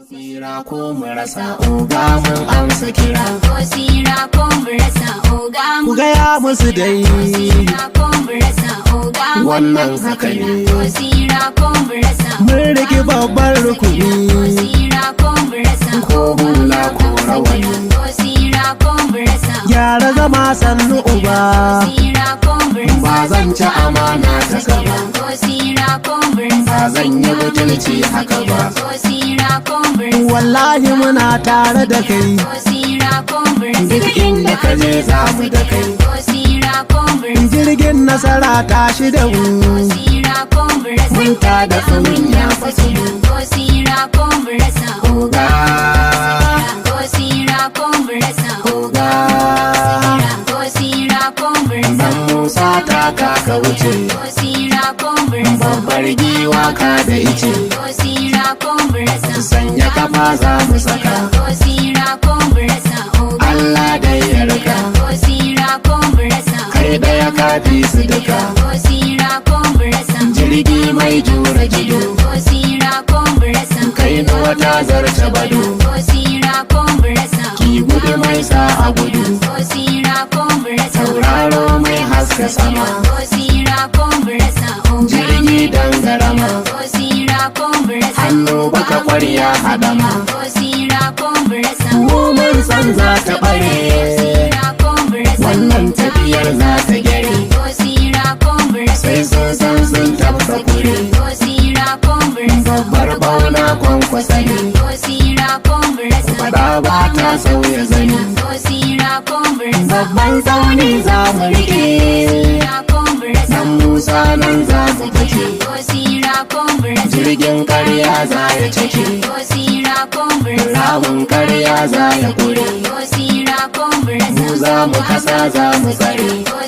Sira ko mu rasa oga mun amsa kira. Ko sira ko mu rasa oga Ku gaya musu dai sira ko mu rasa oga wannan haka ne. Ko sira ko mu rasa Mun rike babban Ko rukuni sira ko mu rasa ko hula ko rawani. Ko sira ko mu rasa Gyara zama sannu uba, sira ko mu rasa ba zan ci amana ta gaba. Ko sira ko mu rasa Ba zan yi butulci haka ba. Ko sira ko mu rasa Wallahi muna tare da kai, Ko sira ko mu rasa duk inda ka je za mu da kai. Ko sira ko mu rasa Jirgin nasara tashi da mu, sira ko mu rasa mun ta da tsumin ya fasu. Ko sira ko mu rasa Oga, Ko sira ko mu rasa oga, Ko sira ko mu rasa dan Musa ta kaka wuce, Ko sira ko mu rasa babbar giwa ka da ice. Ko sira ko mu rasa Sanya kafa za mu saka, Ko sira ko mu rasa Allah dai ya rika, Ko sira ko mu rasa kai daya ka fi su duka. Ko sira ko mu rasa Jirgi mai jura gido, Ko sira ko mu rasa kai na wata zarce bado. Ko sira ko mu rasa Ki gudu mai sa a gudu, Ko sira ko mu rasa sauraro mai haska sama. Ko sira ko mu rasa Jirgi dangarama, Ko sira ko mu rasa hannu baka kwarya hadama. Ko sira ko mu rasa Mu mun san za ta bare, sira ko mu rasa wannan tafiyar za ta gyare. Ko sira ko mu rasa Sai sun san sun tabba kure, Ko sira ko mu rasa babbar bauna kwankwasa ne. Ko sira ko mu rasa Fada ba ta sauya zani, Ko sira ko mu rasa babban tsauni za mu riƙe. Sira ko mu rasa Dan Musa nan za mu fice, Ko sira ko mu rasa jirgin karya za ya cike. Ko sira ko mu rasa Ramin karya za ya kure, Ko sira ko mu rasa mu za mu kasa za mu tsare. Ko